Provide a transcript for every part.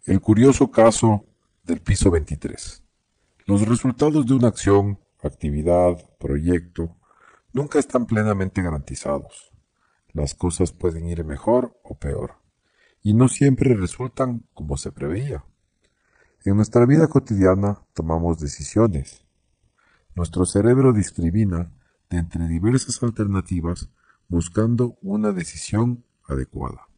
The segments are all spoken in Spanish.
El curioso caso del piso 23. Los resultados de una acción, actividad, proyecto, nunca están plenamente garantizados. Las cosas pueden ir mejor o peor, y no siempre resultan como se preveía. En nuestra vida cotidiana tomamos decisiones. Nuestro cerebro discrimina de entre diversas alternativas buscando una decisión adecuada.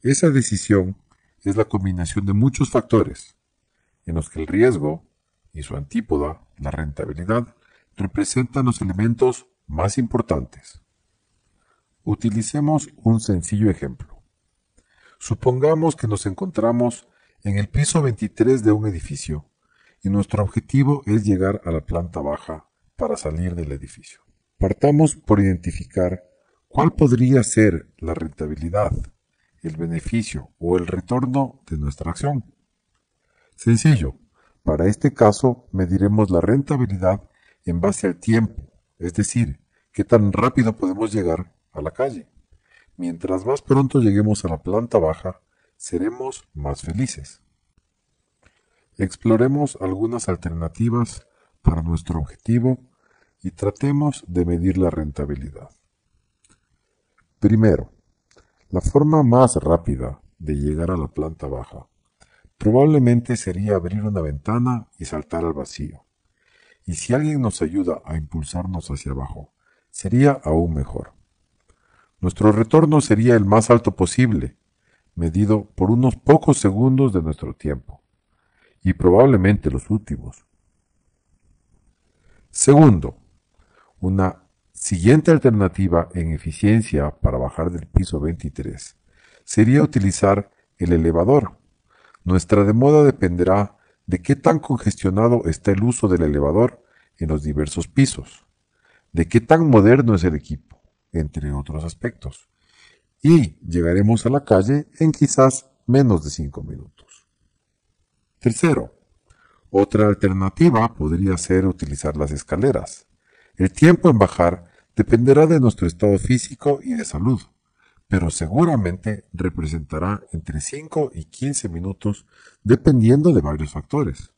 Esa decisión es la combinación de muchos factores, en los que el riesgo y su antípoda, la rentabilidad, representan los elementos más importantes. Utilicemos un sencillo ejemplo. Supongamos que nos encontramos en el piso 23 de un edificio y nuestro objetivo es llegar a la planta baja para salir del edificio. Partamos por identificar cuál podría ser la rentabilidad, el beneficio o el retorno de nuestra acción. Sencillo, para este caso mediremos la rentabilidad en base al tiempo, es decir, qué tan rápido podemos llegar a la calle. Mientras más pronto lleguemos a la planta baja, seremos más felices. Exploremos algunas alternativas para nuestro objetivo y tratemos de medir la rentabilidad. Primero, la forma más rápida de llegar a la planta baja probablemente sería abrir una ventana y saltar al vacío. Y si alguien nos ayuda a impulsarnos hacia abajo, sería aún mejor. Nuestro retorno sería el más alto posible, medido por unos pocos segundos de nuestro tiempo, y probablemente los últimos. Segundo, una siguiente alternativa en eficiencia para bajar del piso 23 sería utilizar el elevador. Nuestra demora dependerá de qué tan congestionado está el uso del elevador en los diversos pisos, de qué tan moderno es el equipo, entre otros aspectos, y llegaremos a la calle en quizás menos de 5 minutos. Tercero, otra alternativa podría ser utilizar las escaleras. El tiempo en bajar dependerá de nuestro estado físico y de salud, pero seguramente representará entre 5 y 15 minutos dependiendo de varios factores.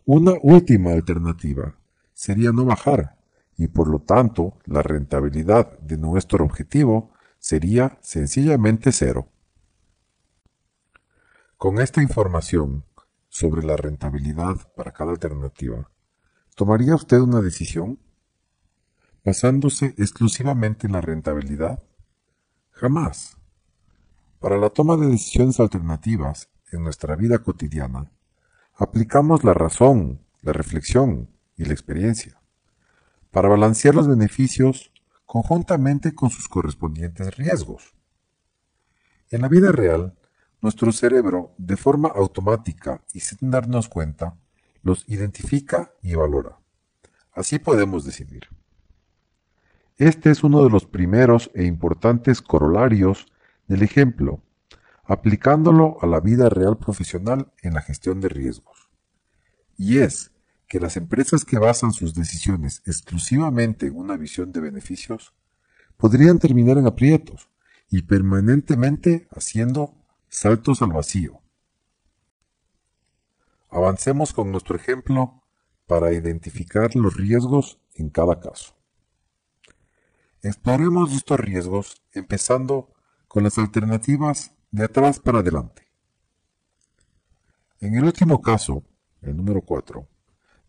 Una última alternativa sería no bajar y por lo tanto la rentabilidad de nuestro objetivo sería sencillamente cero. Con esta información sobre la rentabilidad para cada alternativa, ¿tomaría usted una decisión basándose exclusivamente en la rentabilidad? Jamás. Para la toma de decisiones alternativas en nuestra vida cotidiana, aplicamos la razón, la reflexión y la experiencia, para balancear los beneficios conjuntamente con sus correspondientes riesgos. En la vida real, nuestro cerebro, de forma automática y sin darnos cuenta, los identifica y valora. Así podemos decidir. Este es uno de los primeros e importantes corolarios del ejemplo, aplicándolo a la vida real profesional en la gestión de riesgos. Y es que las empresas que basan sus decisiones exclusivamente en una visión de beneficios podrían terminar en aprietos y permanentemente haciendo saltos al vacío. Avancemos con nuestro ejemplo para identificar los riesgos en cada caso. Exploremos estos riesgos empezando con las alternativas de atrás para adelante. En el último caso, el número 4,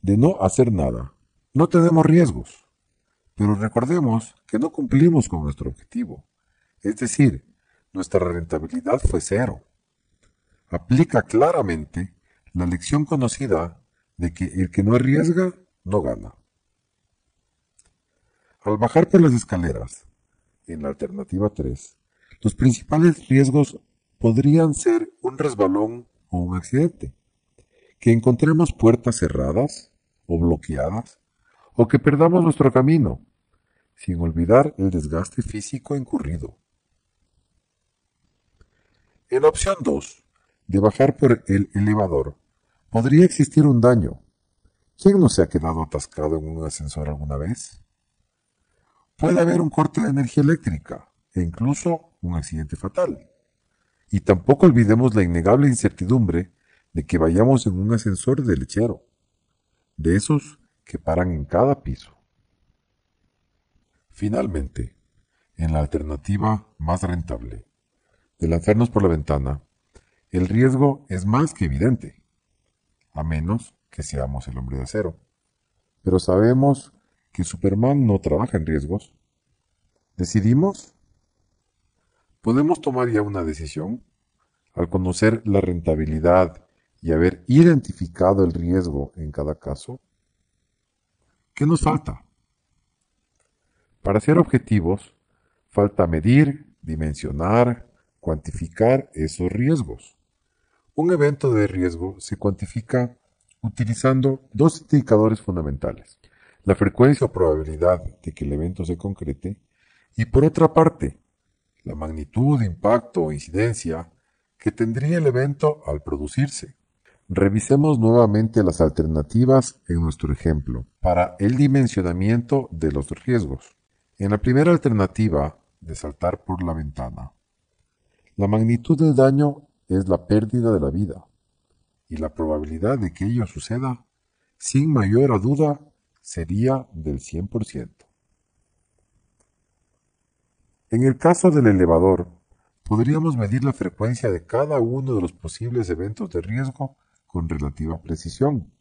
de no hacer nada, no tenemos riesgos, pero recordemos que no cumplimos con nuestro objetivo, es decir, nuestra rentabilidad fue cero. Aplica claramente la lección conocida de que el que no arriesga, no gana. Al bajar por las escaleras, en la alternativa 3, los principales riesgos podrían ser un resbalón o un accidente, que encontremos puertas cerradas o bloqueadas, o que perdamos nuestro camino, sin olvidar el desgaste físico incurrido. En la opción 2, de bajar por el elevador, podría existir un daño. ¿Quién no se ha quedado atascado en un ascensor alguna vez? Puede haber un corte de energía eléctrica e incluso un accidente fatal. Y tampoco olvidemos la innegable incertidumbre de que vayamos en un ascensor de lechero, de esos que paran en cada piso. Finalmente, en la alternativa más rentable, de lanzarnos por la ventana, el riesgo es más que evidente, a menos que seamos el hombre de acero. Pero sabemos que Superman no trabaja en riesgos. ¿Decidimos? ¿Podemos tomar ya una decisión? Al conocer la rentabilidad y haber identificado el riesgo en cada caso. ¿Qué nos falta? Para ser objetivos, falta medir, dimensionar, cuantificar esos riesgos. Un evento de riesgo se cuantifica utilizando dos indicadores fundamentales: la frecuencia o probabilidad de que el evento se concrete y, por otra parte, la magnitud, impacto o incidencia que tendría el evento al producirse. Revisemos nuevamente las alternativas en nuestro ejemplo para el dimensionamiento de los riesgos. En la primera alternativa, de saltar por la ventana, la magnitud del daño es la pérdida de la vida y la probabilidad de que ello suceda, sin mayor duda, sería del 100%. En el caso del elevador, podríamos medir la frecuencia de cada uno de los posibles eventos de riesgo con relativa precisión.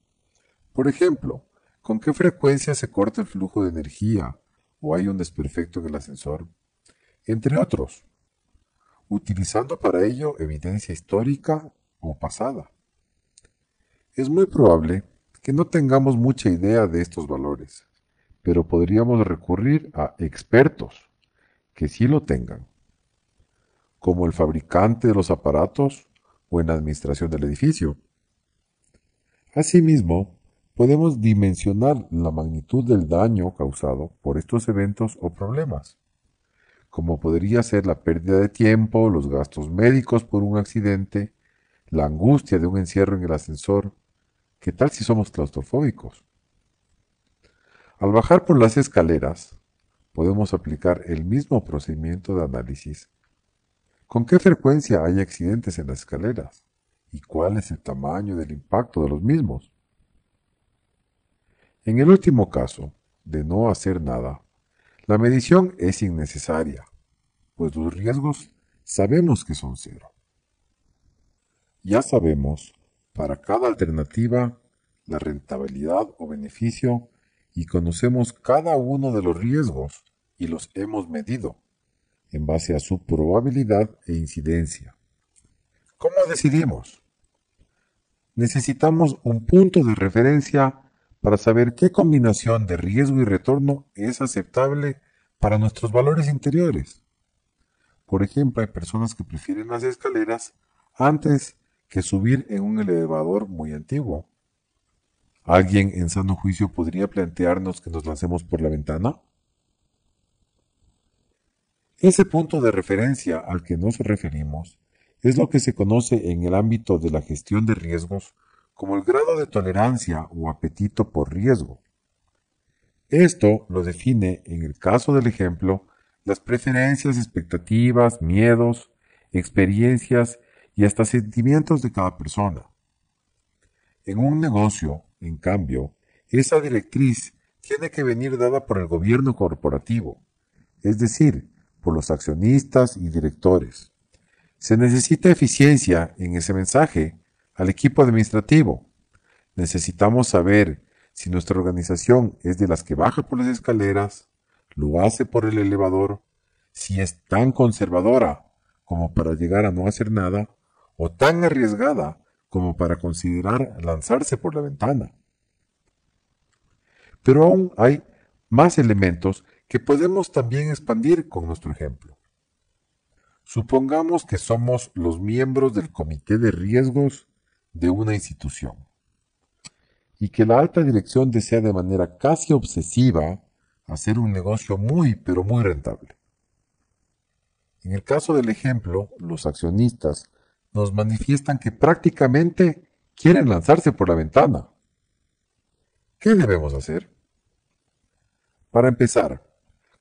Por ejemplo, con qué frecuencia se corta el flujo de energía o hay un desperfecto en el ascensor, entre otros, utilizando para ello evidencia histórica o pasada. Es muy probable que no tengamos mucha idea de estos valores, pero podríamos recurrir a expertos que sí lo tengan, como el fabricante de los aparatos o en la administración del edificio. Asimismo, podemos dimensionar la magnitud del daño causado por estos eventos o problemas, como podría ser la pérdida de tiempo, los gastos médicos por un accidente, la angustia de un encierro en el ascensor. ¿Qué tal si somos claustrofóbicos? Al bajar por las escaleras, podemos aplicar el mismo procedimiento de análisis. ¿Con qué frecuencia hay accidentes en las escaleras? ¿Y cuál es el tamaño del impacto de los mismos? En el último caso, de no hacer nada, la medición es innecesaria, pues los riesgos sabemos que son cero. Ya sabemos, para cada alternativa, la rentabilidad o beneficio y conocemos cada uno de los riesgos y los hemos medido en base a su probabilidad e incidencia. ¿Cómo decidimos? Necesitamos un punto de referencia para saber qué combinación de riesgo y retorno es aceptable para nuestros valores interiores. Por ejemplo, hay personas que prefieren las escaleras antes que subir en un elevador muy antiguo. ¿Alguien en sano juicio podría plantearnos que nos lancemos por la ventana? Ese punto de referencia al que nos referimos es lo que se conoce en el ámbito de la gestión de riesgos como el grado de tolerancia o apetito por riesgo. Esto lo define, en el caso del ejemplo, las preferencias, expectativas, miedos, experiencias y hasta sentimientos de cada persona. En un negocio, en cambio, esa directriz tiene que venir dada por el gobierno corporativo, es decir, por los accionistas y directores. Se necesita eficiencia en ese mensaje al equipo administrativo. Necesitamos saber si nuestra organización es de las que baja por las escaleras, lo hace por el elevador, si es tan conservadora como para llegar a no hacer nada, o tan arriesgada como para considerar lanzarse por la ventana. Pero aún hay más elementos que podemos también expandir con nuestro ejemplo. Supongamos que somos los miembros del comité de riesgos de una institución y que la alta dirección desea de manera casi obsesiva hacer un negocio muy, pero muy rentable. En el caso del ejemplo, los accionistas nos manifiestan que prácticamente quieren lanzarse por la ventana. ¿Qué debemos hacer? Para empezar,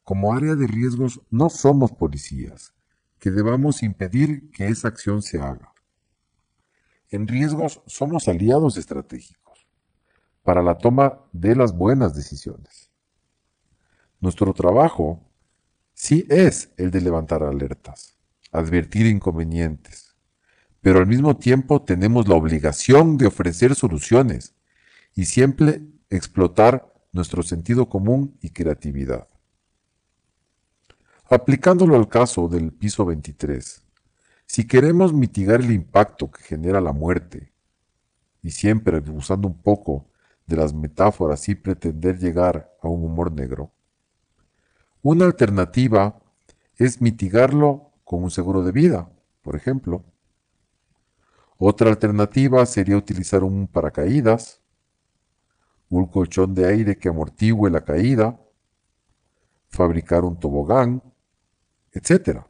como área de riesgos no somos policías que debamos impedir que esa acción se haga. En riesgos somos aliados estratégicos para la toma de las buenas decisiones. Nuestro trabajo sí es el de levantar alertas, advertir inconvenientes, pero al mismo tiempo tenemos la obligación de ofrecer soluciones y siempre explotar nuestro sentido común y creatividad. Aplicándolo al caso del piso 23, si queremos mitigar el impacto que genera la muerte, y siempre usando un poco de las metáforas y pretender llegar a un humor negro, una alternativa es mitigarlo con un seguro de vida, por ejemplo. Otra alternativa sería utilizar un paracaídas, un colchón de aire que amortigüe la caída, fabricar un tobogán, etc.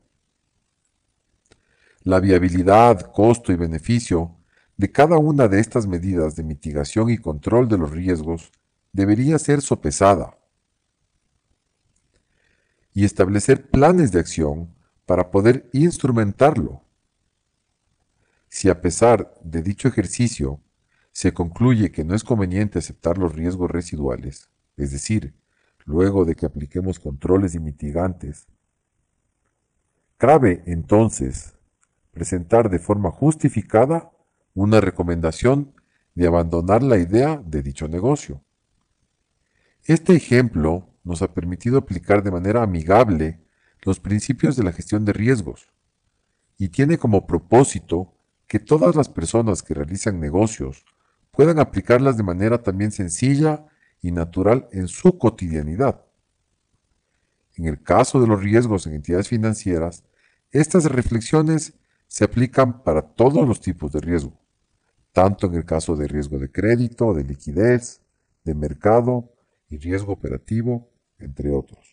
La viabilidad, costo y beneficio de cada una de estas medidas de mitigación y control de los riesgos debería ser sopesada y establecer planes de acción para poder instrumentarlo. Si a pesar de dicho ejercicio se concluye que no es conveniente aceptar los riesgos residuales, es decir, luego de que apliquemos controles y mitigantes, cabe entonces presentar de forma justificada una recomendación de abandonar la idea de dicho negocio. Este ejemplo nos ha permitido aplicar de manera amigable los principios de la gestión de riesgos y tiene como propósito que todas las personas que realizan negocios puedan aplicarlas de manera también sencilla y natural en su cotidianidad. En el caso de los riesgos en entidades financieras, estas reflexiones se aplican para todos los tipos de riesgo, tanto en el caso de riesgo de crédito, de liquidez, de mercado y riesgo operativo, entre otros.